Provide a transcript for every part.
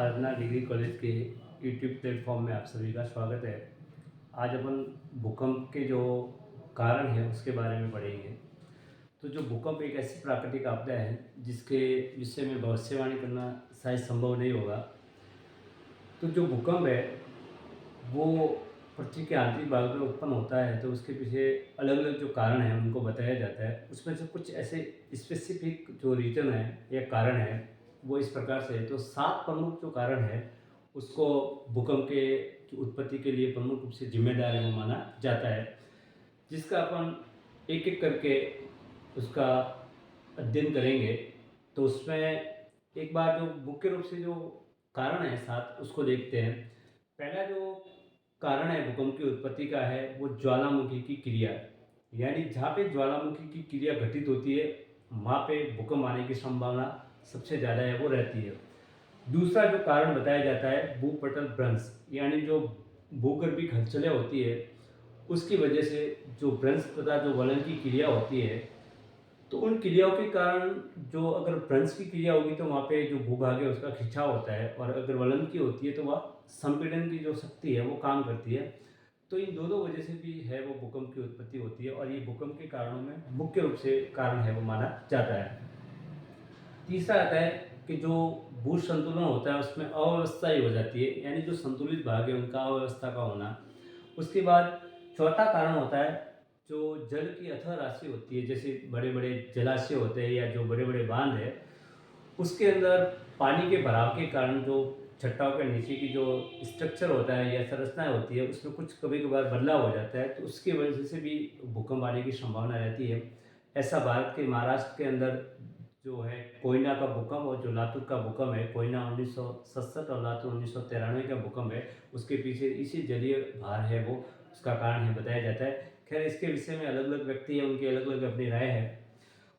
आराधना degree college के YouTube platform में आप सभी का स्वागत है। आज अपन भूकंप के जो कारण हैं उसके बारे में पढ़ेंगे। तो जो भूकंप एक ऐसी प्राकृतिक आपदा है जिसके विषय में भविष्यवाणी करना शायद संभव नहीं होगा। तो जो भूकंप है वो पृथ्वी के आंतरिक भाग में उत्पन्न होता है, तो उसके पीछे अलग अलग जो कारण हैं उनको बताया जाता है। उसमें से कुछ ऐसे स्पेसिफिक जो रीजन है या कारण है वो इस प्रकार से है। तो 7 प्रमुख जो कारण है उसको भूकंप के की उत्पत्ति के लिए प्रमुख रूप से जिम्मेदार है वो माना जाता है, जिसका अपन एक एक करके उसका अध्ययन करेंगे। तो उसमें एक बार जो मुख्य रूप से जो कारण है 7 उसको देखते हैं। पहला जो कारण है भूकंप की उत्पत्ति का है वो ज्वालामुखी की क्रिया, यानी जहाँ पे ज्वालामुखी की क्रिया घटित होती है वहाँ पे भूकंप आने की संभावना सबसे ज़्यादा है वो रहती है। दूसरा जो कारण बताया जाता है भूपटल भ्रंश, यानी जो भूगर्भीय हलचलें होती है उसकी वजह से जो भ्रंश तथा जो वलन की क्रिया होती है, तो उन क्रियाओं के कारण जो अगर भ्रंश की क्रिया होगी तो वहाँ पे जो भूभाग है उसका खिंचाव होता है, और अगर वलन की होती है तो वह संपीड़न की जो शक्ति है वो काम करती है। तो इन दोनों वजह से भी है वो भूकंप की उत्पत्ति होती है, और ये भूकंप के कारणों में मुख्य रूप से कारण है वो माना जाता है। तीसरा आता है कि जो भू संतुलन होता है उसमें अव्यवस्था ही हो जाती है, यानी जो संतुलित भाग है उनका अव्यवस्था का होना। उसके बाद चौथा कारण होता है जो जल की अथाह राशि होती है, जैसे बड़े बड़े जलाशय होते हैं या जो बड़े बड़े बांध है उसके अंदर पानी के भराव के कारण जो चट्टानों के नीचे की जो स्ट्रक्चर होता है या संरचनाएं होती है उसमें कुछ कभी कभार बदलाव हो जाता है, तो उसकी वजह से भी भूकंप आने की संभावना रहती है। ऐसा भारत के महाराष्ट्र के अंदर जो है कोयना का भूकंप और जो लातूर का भूकंप है, कोयना 1967 और लातूर 1993 का भूकंप है, उसके पीछे इसी जलीय भार है वो उसका कारण है बताया जाता है। खैर इसके विषय में अलग अलग व्यक्ति है, उनकी अलग अलग अपनी राय है।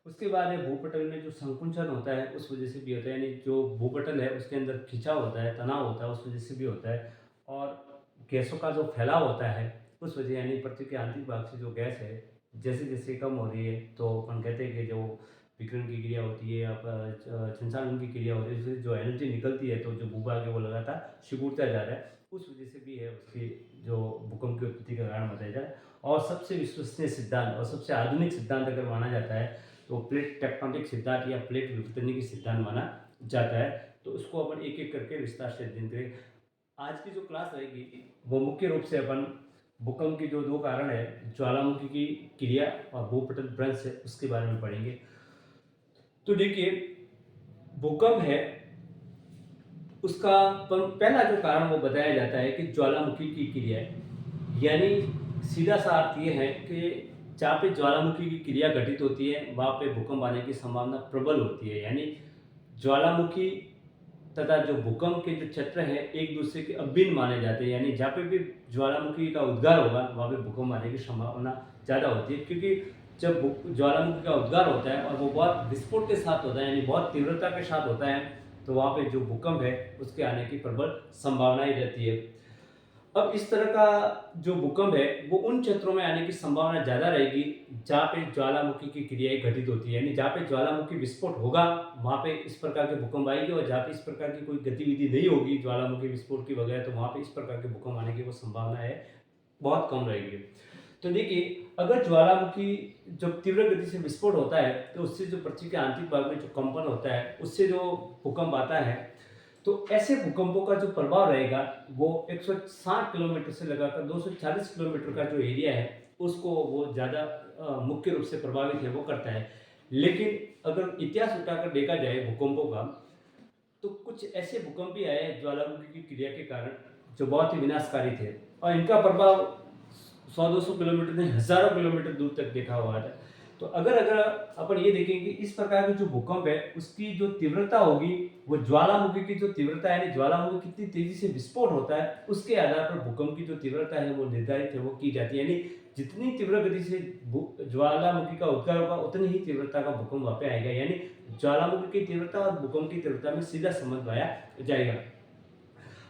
उसके बाद है भूपटल में जो संकुचन होता है उस वजह से भी होता है, यानी जो भूपटल है उसके अंदर खिंचाव होता है, तनाव होता है, उस वजह से भी होता है। और गैसों का जो फैलाव होता है उस वजह, यानी पृथ्वी के आंतरिक भाग से जो गैस है जैसे जैसे कम हो रही है तो अपन कहते हैं कि जो विकिरण की क्रिया होती है या संचालन की क्रिया होती है उससे जो एनर्जी निकलती है तो जो भूभाग है वो लगातार सिकुड़ता जा रहा है, उस वजह से भी है उसकी जो भूकंप की उत्पत्ति का कारण बताया जाए। और सबसे विश्वसनीय सिद्धांत और सबसे आधुनिक सिद्धांत अगर माना जाता है तो प्लेट टेक्टोनिक सिद्धांत या प्लेट विवर्तनिक सिद्धांत माना जाता है। तो उसको अपन एक एक करके विस्तार से अध्ययन करें। आज की जो क्लास रहेगी वो मुख्य रूप से अपन भूकंप के जो 2 कारण है ज्वालामुखी की क्रिया और भूपटल भ्रंश है उसके बारे में पढ़ेंगे। तो देखिए भूकंप है उसका पहला जो कारण वो बताया जाता है कि ज्वालामुखी की क्रिया है, यानी सीधा सा अर्थ ये है कि जहाँ पे ज्वालामुखी की क्रिया घटित होती है वहाँ पे भूकंप आने की संभावना प्रबल होती है। यानी ज्वालामुखी तथा जो भूकंप के जो क्षेत्र है एक दूसरे के अभिन्न माने जाते हैं, यानी जहाँ पे भी ज्वालामुखी का उद्गार होगा वहाँ पे भूकंप आने की संभावना ज़्यादा होती है, क्योंकि जब ज्वालामुखी का उद्गार होता है और वो बहुत विस्फोट के साथ होता है यानी बहुत तीव्रता के साथ होता है, तो वहाँ पे जो भूकंप है उसके आने की प्रबल संभावना ही रहती है। अब इस तरह का जो भूकंप है वो उन क्षेत्रों में आने की संभावना ज़्यादा रहेगी जहाँ पे ज्वालामुखी की क्रियाएं घटित होती है, यानी जहाँ पे ज्वालामुखी विस्फोट होगा वहाँ पे इस प्रकार के भूकंप आएगी, और जहाँ पे इस प्रकार की कोई गतिविधि नहीं होगी ज्वालामुखी विस्फोट की वगैरह तो वहाँ पे इस प्रकार के भूकंप आने की वो संभावना है बहुत कम रहेगी। तो देखिए अगर ज्वालामुखी जब तीव्र गति से विस्फोट होता है तो उससे जो पृथ्वी के आंतरिक भाग में जो कंपन होता है उससे जो भूकंप आता है, तो ऐसे भूकंपों का जो प्रभाव रहेगा वो 160 किलोमीटर से लगाकर 240 किलोमीटर का जो एरिया है उसको वो ज़्यादा मुख्य रूप से प्रभावित है वो करता है। लेकिन अगर इतिहास उठाकर देखा जाए भूकंपों का, तो कुछ ऐसे भूकंप भी आए ज्वालामुखी की क्रिया के कारण जो बहुत ही विनाशकारी थे, और इनका प्रभाव 100-200 किलोमीटर नहीं हज़ारों किलोमीटर दूर तक देखा हुआ है। तो अगर अगर अपन ये देखेंगे इस प्रकार के जो भूकंप है उसकी जो तीव्रता होगी वो ज्वालामुखी की जो तीव्रता है, यानी ज्वालामुखी कितनी तेजी से विस्फोट होता है उसके आधार पर भूकंप की जो तीव्रता है वो निर्धारित है वो की जाती है। यानी जितनी तीव्र गति से ज्वालामुखी का उद्गार होगा उतनी ही तीव्रता का भूकंप वहाँ पे आएगा, यानी ज्वालामुखी की तीव्रता और भूकंप की तीव्रता में सीधा संबंध पाया जाएगा।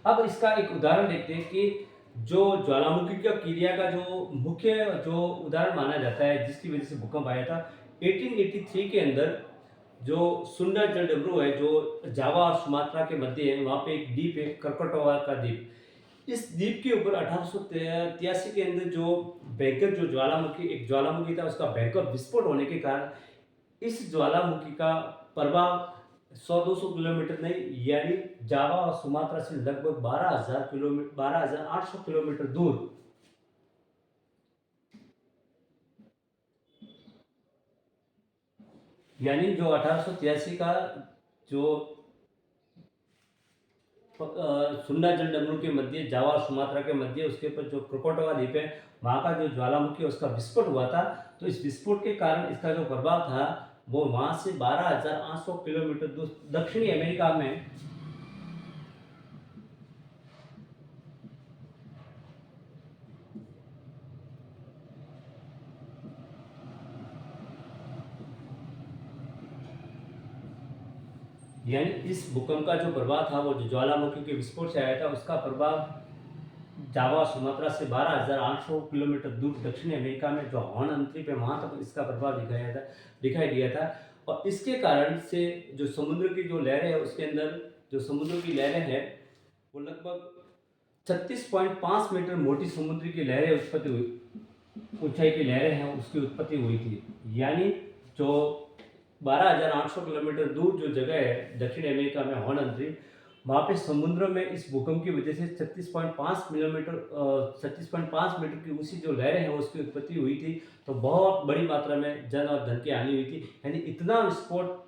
अब इसका एक उदाहरण देखते हैं कि जो ज्वालामुखी का क्रिया का जो मुख्य जो उदाहरण माना जाता है जिसकी वजह से भूकंप आया था 1883 के अंदर जो सुंदर जल डमरू है जो जावा और सुमात्रा के मध्य है, वहाँ पे एक द्वीप है, करकोटोवा का द्वीप। इस द्वीप के ऊपर 1883 के अंदर जो भयंकर जो ज्वालामुखी एक ज्वालामुखी था, उसका भयंकर विस्फोट होने के कारण इस ज्वालामुखी का प्रभाव 100-200 किलोमीटर नहीं, यानी जावा और सुमात्रा से लगभग 12,000 किलोमीटर 12,800 किलोमीटर दूर यानी जो 1883 का जो सुंडा जल डमरू के मध्य जावा और सुमात्रा के मध्य उसके ऊपर जो क्रोकोटोवा द्वीप है, वहाँ का जो ज्वालामुखी उसका विस्फोट हुआ था। तो इस विस्फोट के कारण इसका जो प्रभाव था वो वहाँ से 12,800 किलोमीटर दूर दक्षिणी अमेरिका में यानी इस भूकंप का जो प्रभाव था वो जो ज्वालामुखी के विस्फोट से आया था, उसका प्रभाव जावा सुमात्रा से 12,800 किलोमीटर दूर दक्षिणी अमेरिका में जो हॉर्न अंतरिप है वहाँ तक इसका प्रभाव दिखाई दिया था। और इसके कारण से जो समुद्र की जो लहरें है उसके अंदर जो समुद्र की लहरें हैं वो लगभग 36.5 मीटर मोटी समुद्र की लहरें उत्पत्ति हुई, ऊंचाई की लहरें हैं उसकी उत्पत्ति हुई थी। यानी जो 12,800 किलोमीटर दूर जो जगह है दक्षिण अमेरिका में हॉर्न अंतरिप, वहाँ पे समुद्र में इस भूकंप की वजह से 36.5 मीटर की ऊंची जो लहरें हैं उसकी उत्पत्ति हुई थी। तो बहुत बड़ी मात्रा में जन और धन की हानि हुई थी। यानी इतना विस्फोट,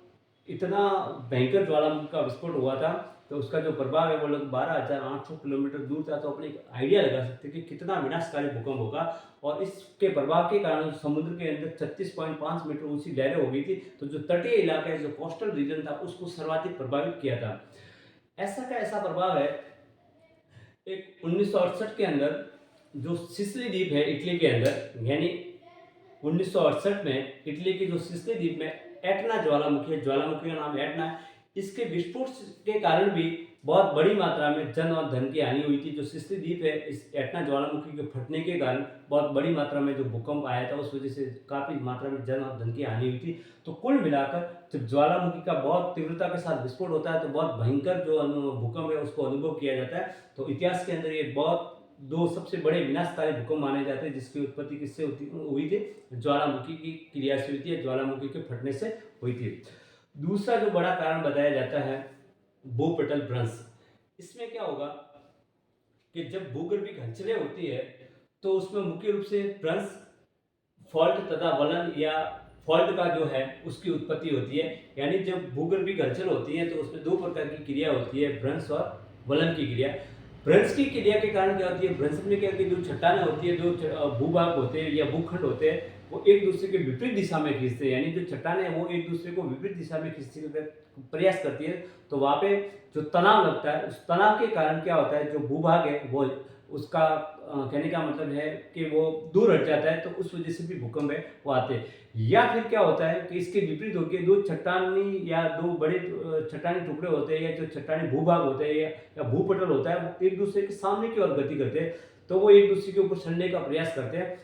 इतना भयंकर ज्वालामुखी का विस्फोट हुआ था, तो उसका जो प्रभाव है वो लगभग 12,800 किलोमीटर दूर था। तो अपने एक आइडिया लगा सकते कि कितना विनाशकारी भूकंप होगा। और इसके प्रभाव के कारण समुद्र के अंदर 36.5 मीटर ऊंची लहरें हो गई थी। तो जो तटीय इलाका है, जो कोस्टल रीजन था, उसको सर्वाधिक प्रभावित किया था। ऐसा का ऐसा प्रभाव है, एक 1968 के अंदर जो सिसिली द्वीप है इटली के अंदर, यानी 1968 में इटली के जो सिसिली द्वीप में एटना ज्वालामुखी है, ज्वालामुखी का नाम एटना है, इसके विस्फोट के कारण भी बहुत बड़ी मात्रा में जन और धन की हानि हुई थी। जो सिसिली द्वीप है, इस एटना ज्वालामुखी के फटने के कारण बहुत बड़ी मात्रा में जो भूकंप आया था, उस वजह से काफ़ी मात्रा में जन और धन की हानि हुई थी। तो कुल मिलाकर जब ज्वालामुखी का बहुत तीव्रता के साथ विस्फोट होता है तो बहुत भयंकर जो भूकंप है उसको अनुभव किया जाता है। तो इतिहास के अंदर ये बहुत दो सबसे बड़े विनाशकारी भूकंप माने जाते हैं, जिसकी उत्पत्ति किससे हुई थी? ज्वालामुखी की क्रिया से हुई थी, ज्वालामुखी के फटने से हुई थी। दूसरा जो बड़ा कारण बताया जाता है भूपटल भ्रंश। इसमें क्या होगा कि जब भूगर्भीय घनचरें होती है तो उसमें मुख्य रूप से भ्रंश, फॉल्ट तथा वलन या फॉल्ट का जो है उसकी उत्पत्ति होती है। यानी जब भूगर्भीय घनचर होती है तो उसमें दो प्रकार की क्रिया होती है, भ्रंश और वलन की क्रिया। भ्रंश की क्रिया के कारण क्या होती है? भ्रंश में क्या होती है, जो चट्टानें होती है, जो भूभाग होते हैं या भूखंड होते हैं, वो एक दूसरे के विपरीत दिशा में खींचते हैं। यानी जो चट्टानें हैं वो एक दूसरे को विपरीत दिशा में खींचने का प्रयास करती है। तो वहाँ पे जो तनाव लगता है, उस तनाव के कारण क्या होता है, जो भूभाग है वो उसका कहने का मतलब है कि वो दूर हट जाता है। तो उस वजह से भी भूकंप है वो आते हैं। या फिर क्या होता है कि इसके विपरीत होकर दो चट्टानी या दो बड़े चट्टानी टुकड़े होते हैं या जो चट्टानी भूभाग होते हैं या भूपटल होता है, वो एक दूसरे के सामने की ओर गति करते हैं। तो वो एक दूसरे के ऊपर चढ़ने का प्रयास करते हैं।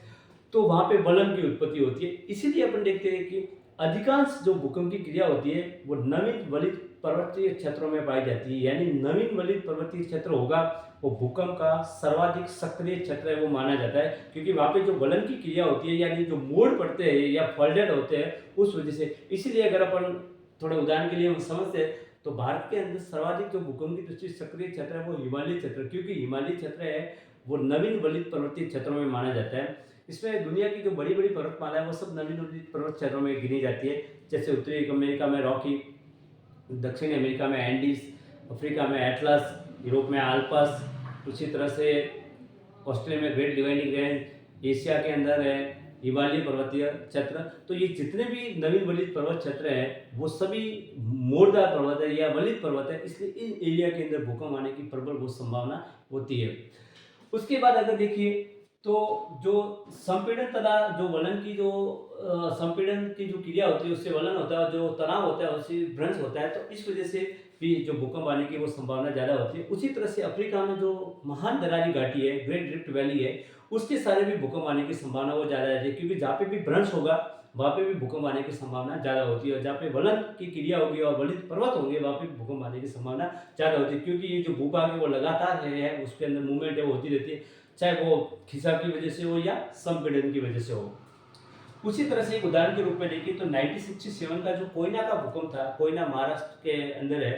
तो वहाँ पे वलन की उत्पत्ति होती है। इसीलिए अपन देखते हैं कि अधिकांश जो भूकंप की क्रिया होती है वो नवीन वलित पर्वतीय क्षेत्रों में पाई जाती है। यानी नवीन वलित पर्वतीय क्षेत्र होगा वो भूकंप का सर्वाधिक सक्रिय क्षेत्र है वो माना जाता है, क्योंकि वहाँ पे जो वलन की क्रिया होती है यानी जो मोड़ पड़ते हैं या फोल्डेड होते हैं उस वजह से। इसीलिए अगर अपन थोड़े उदाहरण के लिए हम समझते हैं तो भारत के अंदर सर्वाधिक जो भूकंप की दृष्टि सक्रिय क्षेत्र है वो हिमालय क्षेत्र, क्योंकि हिमालय क्षेत्र है वो नवीन वलित पर्वतीय क्षेत्रों में माना जाता है। इसमें दुनिया की जो बड़ी बड़ी पर्वतमाला है वो सब नवीन वलित पर्वत क्षेत्रों में गिनी जाती है। जैसे उत्तरी अमेरिका में रॉकी, दक्षिणी अमेरिका में एंडीज, अफ्रीका में एटलस, यूरोप में आल्पस, उसी तरह से ऑस्ट्रेलिया में ग्रेट डिवाइडिंग रेंज, एशिया के अंदर है हिमालय पर्वतीय क्षेत्र। तो ये जितने भी नवीन वलित पर्वत क्षेत्र हैं वो सभी मोड़दार पर्वत है या वलित पर्वत है, इसलिए इन एरिया के अंदर भूकंप आने की प्रबल बहुत संभावना होती है। उसके बाद अगर देखिए तो जो संपीड़न तथा जो वलन की जो संपीड़न की जो क्रिया होती है उससे वलन होता है, जो तनाव होता है उससे भ्रंश होता है। तो इस वजह से भी जो भूकंप आने की वो संभावना ज़्यादा होती है। उसी तरह से अफ्रीका में जो महान दरारी घाटी है, ग्रेट रिफ्ट वैली है, उसके सारे भी भूकंप आने की संभावना वो ज़्यादा रहती है, क्योंकि जहाँ पे भी भ्रंश होगा वहाँ पे भी भूकंप आने की संभावना ज़्यादा होती है। और जहाँ पे वलन की क्रिया होगी और वलित पर्वत होंगे, वहाँ पे भूकंप आने की संभावना ज़्यादा होती है, क्योंकि ये जो भूभाग है वो लगातार है, उसके अंदर मूवमेंट है वो होती रहती है, चाहे वो खिंचाव की वजह से हो या संपीड़न की वजह से हो। उसी तरह से एक उदाहरण के रूप में देखिए तो 1967 का जो कोयना का भूकंप था, कोयना महाराष्ट्र के अंदर है,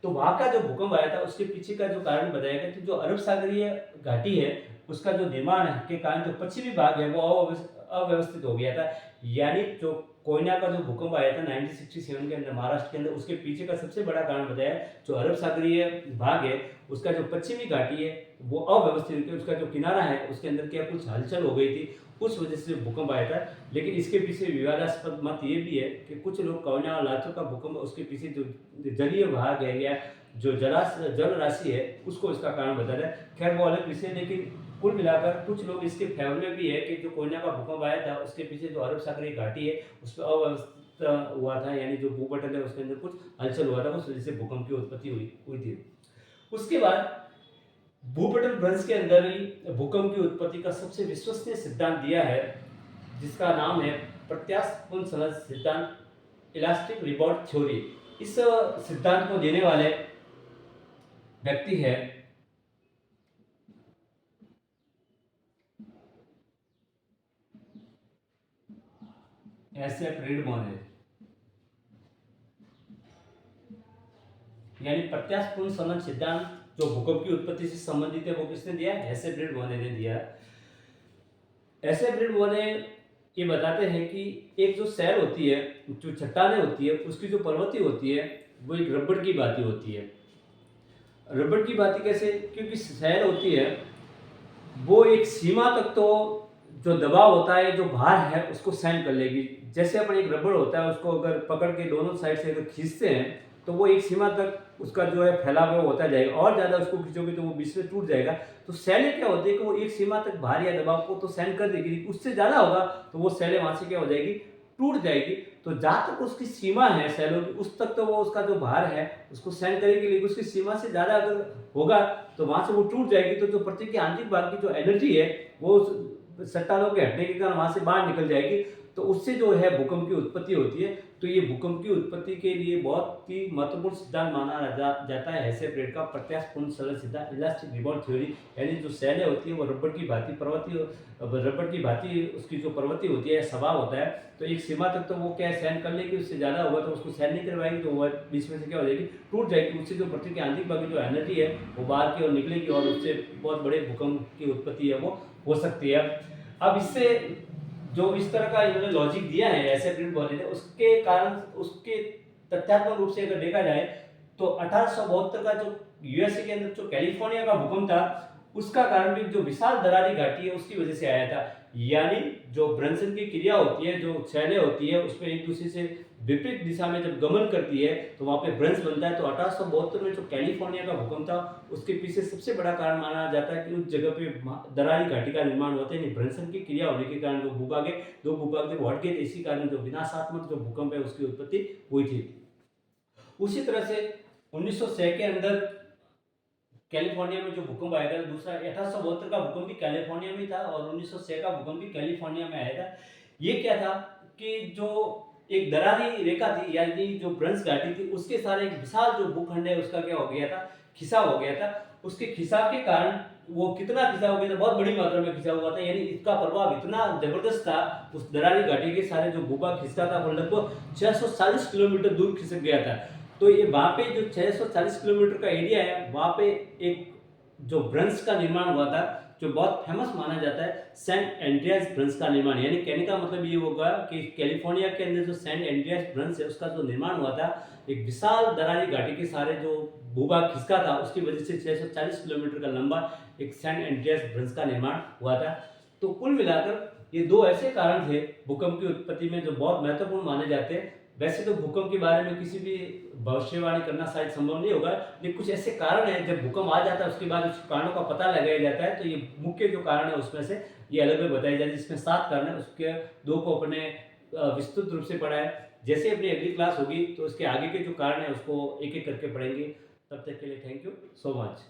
तो वहाँ का जो भूकंप आया था उसके पीछे का जो कारण बताया गया, तो जो अरब सागरीय घाटी है उसका जो निर्माण के कारण जो पश्चिमी भाग है वो अव्यवस्थित हो गया था। यानी जो कोयना का जो भूकंप आया था 1967 के अंदर महाराष्ट्र के अंदर, उसके पीछे का सबसे बड़ा कारण बताया जो अरब सागरीय भाग है उसका जो पश्चिमी घाटी है वो अव्यवस्थित है, उसका जो किनारा है उसके अंदर क्या कुछ हलचल हो गई थी, उस वजह से भूकंप आया था। लेकिन इसके पीछे विवादास्पद मत ये भी है कि कुछ लोग कोयना और लातूर का भूकंप उसके पीछे जो जलीय भाग है या जो जल राशि है उसको इसका कारण बता रहा है। खैर वो अलग विषय, लेकिन कुल मिलाकर कुछ लोग इसके फेवर में भी है कि जो कोयना का भूकंप आया था उसके पीछे जो अरब सागरीय घाटी है उस पर अव्यवस्था हुआ था, यानी जो भूपटल है उसके अंदर कुछ हलचल हुआ था, उस वजह से भूकंप की उत्पत्ति हुई थी। उसके बाद भूपटल भ्रंश के अंदर ही भूकंप की उत्पत्ति का सबसे विश्वसनीय सिद्धांत दिया है, जिसका नाम है प्रत्यास्थ संलग्न सिद्धांत, इलास्टिक रिबॉर्ड थ्योरी। इस सिद्धांत को देने वाले व्यक्ति है एस एफ रीड मोने। यानी प्रत्यास्थ संलग्न सिद्धांत जो भूकंप की उत्पत्ति से संबंधित है वो किसने दिया? एस एफ रीड मोने ने दिया। एस एफ रीड मोने ये बताते हैं कि एक जो सेल होती है, जो चट्टानें होती है, उसकी जो प्रवृत्ति होती है वो एक रबड़ की भांति होती है। रबड़ की भांति कैसे? क्योंकि सेल होती है वो एक सीमा तक तो जो दबाव होता है, जो भार है उसको सहन कर लेगी। जैसे अपन एक रबड़ होता है उसको अगर पकड़ के दोनों साइड से अगर खींचते हैं तो वो एक सीमा तक उसका जो है फैलाव होता जाएगा, और ज़्यादा उसको खींचोगे तो वो बीच में टूट जाएगा। तो सेलें क्या होती है कि वो एक सीमा तक भार या दबाव को तो सहन कर देगी, उससे ज़्यादा होगा तो वो सेलें वहाँ से क्या हो जाएगी? टूट जाएगी। तो जहाँ तक उसकी सीमा है सेलों की, उस तक तो वो उसका जो भार है उसको सहन करेगी, लेकिन उसकी सीमा से ज़्यादा अगर होगा तो वहाँ से वो टूट जाएगी। तो जो प्रत्येक के आंतरिक भाग की जो एनर्जी है वो चट्टानों के हटने के कारण वहाँ से बाहर निकल जाएगी, तो उससे जो है भूकंप की उत्पत्ति होती है। तो ये भूकंप की उत्पत्ति के लिए बहुत ही महत्वपूर्ण सिद्धांत माना जाता है हेसे ब्रेड का प्रत्यास्थ संलग्न सिद्धांत, इलास्टिक रिबॉर्ड थ्योरी। यानी जो सेलें होती है वो रबड़ की भांति उसकी जो प्रवृत्ति होती है, स्वभाव होता है, तो एक सीमा तक तो वो क्या सहन कर लेगी, उससे ज़्यादा होगा तो उसको सहन नहीं करवाएगी, तो वो बीच में से क्या हो जाएगी? टूट जाएगी। उससे जो पृथ्वी के आंतरिक भाग की जो एनर्जी है वो बाहर की ओर निकलेगी और उससे बहुत बड़े भूकंप की उत्पत्ति है वो हो सकती है। अब इससे जो इस तरह का इन्होंने लॉजिक दिया है ऐसे प्रिंट बॉडी ने, उसके कारण उसके तथ्यात्मक रूप से अगर देखा जाए तो 1872 का जो यूएसए के अंदर जो कैलिफोर्निया का भूकंप था उसका कारण भी जो विशाल दरारी घाटी है उसकी वजह से आया था। यानी जो ब्रंसन की क्रिया होती है, जो शैलें होती है उसमें एक दूसरे से विपरीत दिशा में जब गमन करती है तो वहां पे ब्रंस बनता है। तो 1872 में जो कैलिफोर्निया का भूकंप था उसके पीछे सबसे बड़ा कारण माना जाता है कि उस जगह पे दरारी घाटी का निर्माण होता है। ब्रंसन की क्रिया होने के कारण जो भूभाग है, दो भूभाग थे वो हट गए, इसी कारण जो विनाशात्मक जो भूकंप है उसकी उत्पत्ति हुई थी। उसी तरह से 1906 के अंदर कैलिफोर्निया में जो भूकंप आया था, दूसरा 1872 का भूकंप भी कैलिफोर्निया में था और 1906 का भूकंप भी कैलिफोर्निया में आया था। ये क्या था कि जो एक दरारी रेखा थी, यानी जो ब्रंस घाटी थी, उसके सारे एक विशाल जो भूखंड है उसका क्या हो गया था? खिंचाव हो गया था। उसके खिंचाव के कारण वो कितना खिंचाव हो गया था? बहुत बड़ी मात्रा में खिंचाव हुआ था, यानी इसका प्रभाव इतना जबरदस्त था उस दरारी घाटी के सारे जो भूभाग खिंचता था वो लगभग 640 किलोमीटर दूर खिसक गया था। तो ये वहाँ पे जो 640 किलोमीटर का एरिया है वहाँ पे एक जो ब्रंश का निर्माण हुआ था जो बहुत फेमस माना जाता है, सेंट एंड्रियास ब्रंश का निर्माण। यानी कहने का मतलब ये होगा कि कैलिफोर्निया के अंदर जो सेंट एंड्रियास ब्रंश है उसका जो निर्माण हुआ था एक विशाल दरारी घाटी के सारे जो भूभाग खिसका था उसकी वजह से 640 किलोमीटर का लंबा एक सेंट एंड्रियास ब्रंश का निर्माण हुआ था। तो कुल मिलाकर ये दो ऐसे कारण थे भूकंप की उत्पत्ति में जो बहुत महत्वपूर्ण माने जाते हैं। वैसे तो भूकंप के बारे में किसी भी भविष्यवाणी करना शायद संभव नहीं होगा, लेकिन कुछ ऐसे कारण हैं जब भूकंप आ जाता है उसके बाद उस कारणों का पता लगाया जाता है। तो ये मुख्य जो कारण है उसमें से ये अलग अलग बताए जाते हैं, जिसमें 7 कारण है, उसके 2 को अपने विस्तृत रूप से पढ़ा है। जैसे अपनी अगली क्लास होगी तो उसके आगे के जो कारण है उसको एक एक करके पढ़ेंगे। तब तक के लिए थैंक यू सो मच।